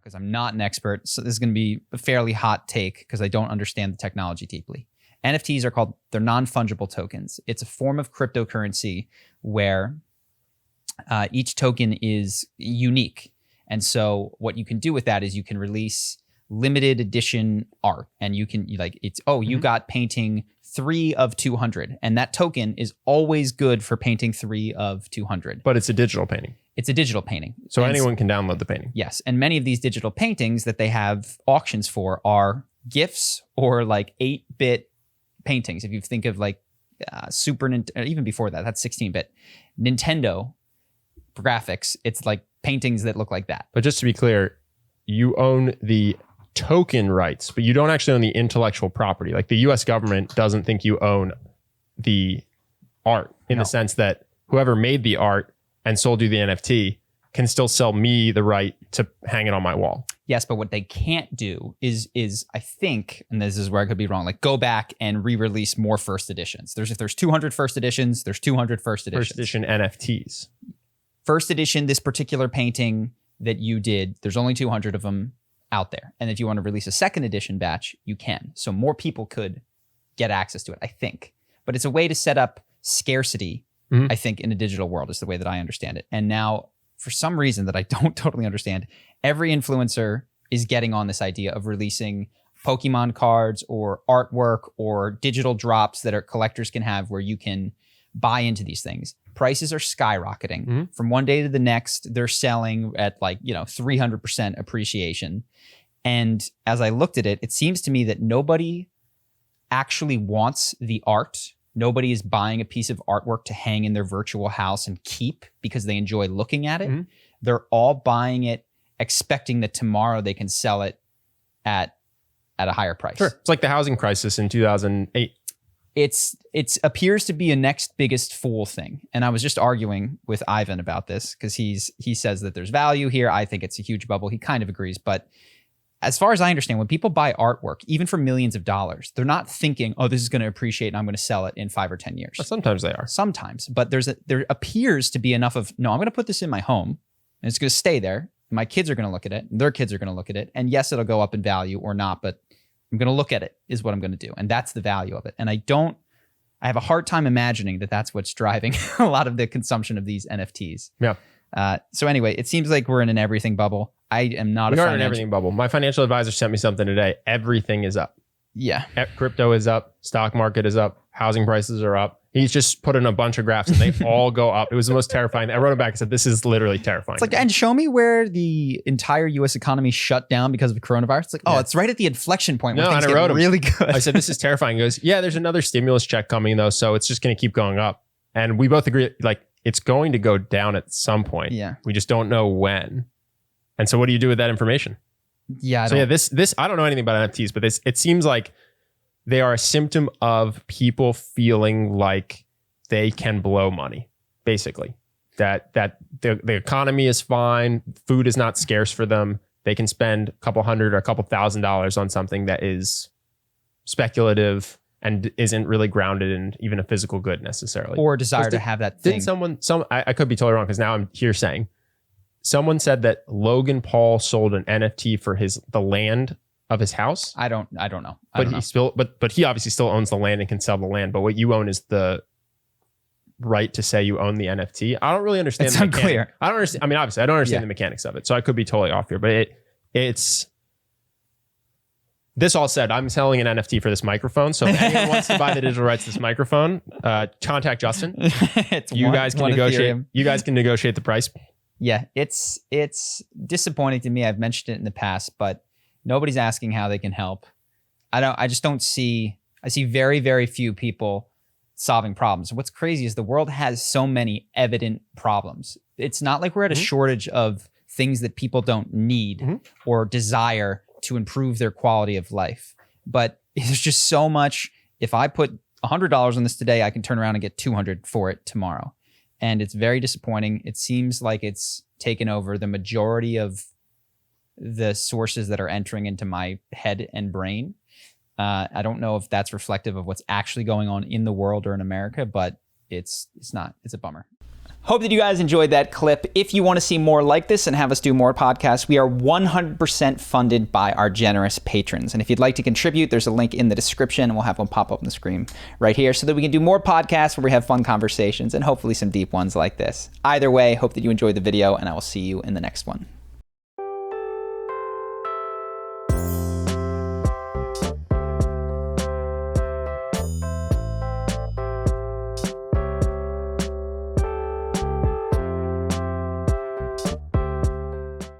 because I'm not an expert, so this is going to be a fairly hot take because I don't understand the technology deeply. NFTs they're non-fungible tokens. It's a form of cryptocurrency where each token is unique. And so what you can do with that is you can release limited edition art, and you can you got painting 3 of 200, and that token is always good for painting 3 of 200. But it's a digital painting. It's a digital painting. So anyone can download the painting. Yes. And many of these digital paintings that they have auctions for are GIFs or like 8-bit paintings. If you think of like Super Nintendo, even before that, that's 16-bit. Nintendo graphics, it's like paintings that look like that. But just to be clear, you own the token rights, but you don't actually own the intellectual property. Like the US government doesn't think you own the art in the sense that whoever made the art and sold you the NFT can still sell me the right to hang it on my wall. Yes, but what they can't do is I think, and this is where I could be wrong, like go back and re-release more first editions. If there's 200 first editions, there's 200 first editions. First edition NFTs. First edition, this particular painting that you did, there's only 200 of them out there. And if you want to release a second edition batch, you can. So more people could get access to it, I think. But it's a way to set up scarcity, I think, in a digital world is the way that I understand it. And now, for some reason that I don't totally understand, every influencer is getting on this idea of releasing Pokemon cards or artwork or digital drops that collectors can have where you can buy into these things. Prices are skyrocketing. From one day to the next, they're selling at 300% appreciation. And as I looked at it, it seems to me that nobody actually wants the art. Nobody is buying a piece of artwork to hang in their virtual house and keep because they enjoy looking at it. They're all buying it, expecting that tomorrow they can sell it at a higher price. Sure. It's like the housing crisis in 2008. It appears to be a next biggest fool thing. And I was just arguing with Ivan about this because he says that there's value here. I think it's a huge bubble. He kind of agrees. But as far as I understand, when people buy artwork, even for millions of dollars, they're not thinking, oh, this is going to appreciate and I'm going to sell it in 5 or 10 years. Well, sometimes they are. Sometimes. But there appears to be enough of, no, I'm going to put this in my home and it's going to stay there. My kids are going to look at it and their kids are going to look at it. And yes, it'll go up in value or not, but I'm going to look at it is what I'm going to do. And that's the value of it. And I have a hard time imagining that that's what's driving a lot of the consumption of these NFTs. Yeah. So anyway, it seems like we're in an everything bubble. I am not We are in an everything bubble. My financial advisor sent me something today. Everything is up. Yeah. Crypto is up. Stock market is up. Housing prices are up. He's just put in a bunch of graphs and they all go up. It was the most terrifying. I wrote it back and said, this is literally terrifying. It's like, and show me where the entire US economy shut down because of coronavirus. It's like, oh, it's right at the inflection point where things get really good. I said, this is terrifying. He goes, yeah, there's another stimulus check coming though. So it's just going to keep going up. And we both agree, like, it's going to go down at some point. Yeah. We just don't know when. And so what do you do with that information? Yeah. This I don't know anything about NFTs, but it seems like they are a symptom of people feeling like they can blow money, basically. That the economy is fine, food is not scarce for them. They can spend a couple $100 or a couple $1,000s on something that is speculative and isn't really grounded in even a physical good necessarily. Or a desire to have that thing. Didn't I could be totally wrong because now I'm here saying someone said that Logan Paul sold an NFT for the land of his house. I don't know. But he obviously still owns the land and can sell the land. But what you own is the right to say you own the NFT. I don't really understand. It's unclear. I don't understand. I mean, obviously, I don't understand the mechanics of it. So I could be totally off here. But it's. This all said, I'm selling an NFT for this microphone. So if anyone wants to buy the digital rights to this microphone, contact Justin. You guys can negotiate. You guys can negotiate the price. Yeah, it's disappointing to me. I've mentioned it in the past, but nobody's asking how they can help. I just don't see. I see very, very few people solving problems. What's crazy is the world has so many evident problems. It's not like we're at a shortage of things that people don't need or desire to improve their quality of life. But there's just so much. If I put $100 on this today, I can turn around and get $200 for it tomorrow. And it's very disappointing. It seems like it's taken over the majority of the sources that are entering into my head and brain. I don't know if that's reflective of what's actually going on in the world or in America, but it's not. It's a bummer. Hope that you guys enjoyed that clip. If you want to see more like this and have us do more podcasts, we are 100% funded by our generous patrons. And if you'd like to contribute, there's a link in the description, and we'll have one pop up on the screen right here so that we can do more podcasts where we have fun conversations and hopefully some deep ones like this. Either way, hope that you enjoyed the video, and I will see you in the next one.